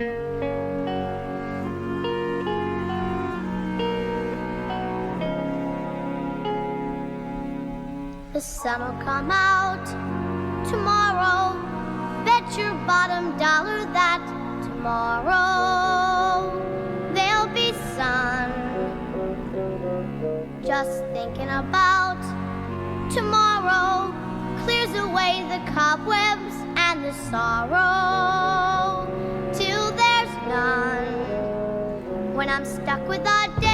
The sun will come out tomorrow. Bet your bottom dollar that tomorrow there'll be sun. Just thinking about tomorrow clears away the cobwebs and the sorrow till there's none. When I'm stuck with a day